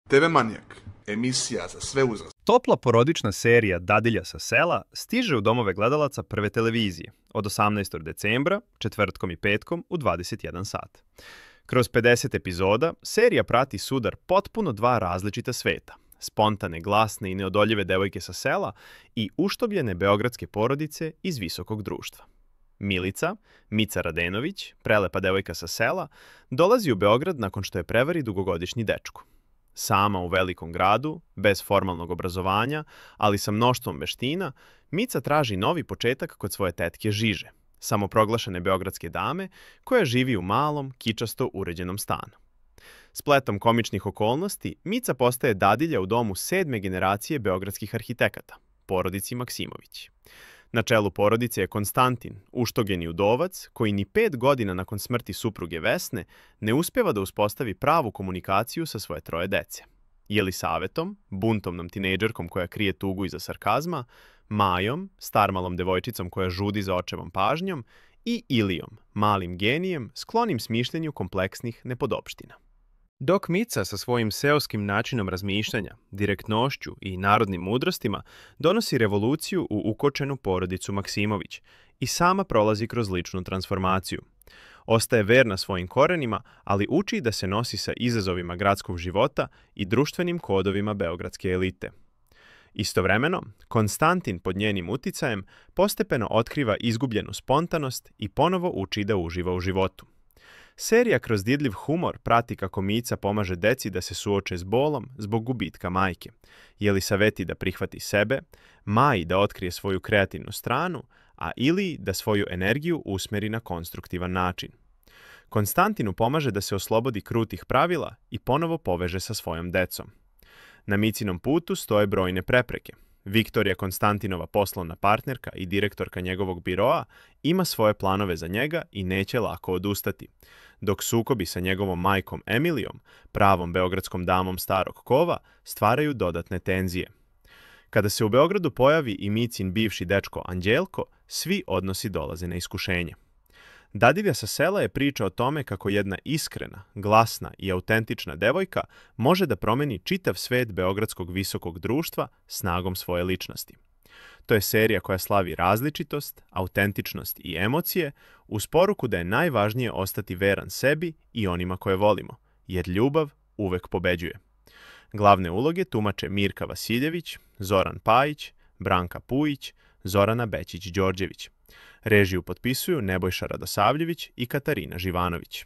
TV Manijak, emisija za sve uzraste. Topla porodična serija Dadilja sa sela stiže u domove gledalaca Prve televizije od 18. decembra, četvrtkom i petkom u 21 sat. Kroz 50 epizoda serija prati sudar potpuno dva različita sveta. Spontane, glasne i neodoljive devojke sa sela i uštogljene beogradske porodice iz visokog društva. Milica, Mica Radenović, prelepa devojka sa sela, dolazi u Beograd nakon što je prevari dugogodišnji dečko. Sama u velikom gradu, bez formalnog obrazovanja, ali sa mnoštvom veština, Mica traži novi početak kod svoje tetke Žiže, samoproglašene beogradske dame, koja živi u malom, kičasto uređenom stanu. Spletom komičnih okolnosti, Mica postaje dadilja u domu 7. generacije beogradskih arhitekata, porodici Maksimović. Na čelu porodice je Konstantin, uštogljeni udovac, koji ni 5 godina nakon smrti supruge Vesne ne uspeva da uspostavi pravu komunikaciju sa svoje troje dece. Jelisavetom, buntovnom tinejdžerkom koja krije tugu iza sarkazma, Majom, starmalom devojčicom koja žudi za očevom pažnjom i Ilijom, malim genijem sklonim smišljenju kompleksnih nepodopština. Dok Mica sa svojim seoskim načinom razmišljanja, direktnošću i narodnim mudrostima donosi revoluciju u ukočenu porodicu Maksimović i sama prolazi kroz ličnu transformaciju. Ostaje verna svojim korenima, ali uči da se nosi sa izazovima gradskog života i društvenim kodovima beogradske elite. Istovremeno, Konstantin pod njenim uticajem postepeno otkriva izgubljenu spontanost i ponovo uči da uživa u životu. Serija kroz dirljiv humor prati kako Mica pomaže deci da se suoče s bolom zbog gubitka majke, Jelisaveti da prihvati sebe, Maji da otkrije svoju kreativnu stranu, a Iliji da svoju energiju usmeri na konstruktivan način. Konstantinu pomaže da se oslobodi krutih pravila i ponovo poveže sa svojom decom. Na Micinom putu stoje brojne prepreke. Viktorija, Konstantinova poslovna partnerka i direktorka njegovog biroa, ima svoje planove za njega i neće lako odustati, dok sukobi sa njegovom majkom Emilijom, pravom beogradskom damom starog kova, stvaraju dodatne tenzije. Kada se u Beogradu pojavi i Micin bivši dečko Anđelko, svi odnosi dolaze na iskušenje. Dadilja sa sela je priča o tome kako jedna iskrena, glasna i autentična devojka može da promeni čitav svet beogradskog visokog društva snagom svoje ličnosti. To je serija koja slavi različitost, autentičnost i emocije uz poruku da je najvažnije ostati veran sebi i onima koje volimo, jer ljubav uvek pobeđuje. Glavne uloge tumače Mirka Vasiljević, Zoran Pajić, Branka Pujić, Zorana Bećić-Đorđević. Režiju potpisuju Nebojša Radosavljević i Katarina Živanović.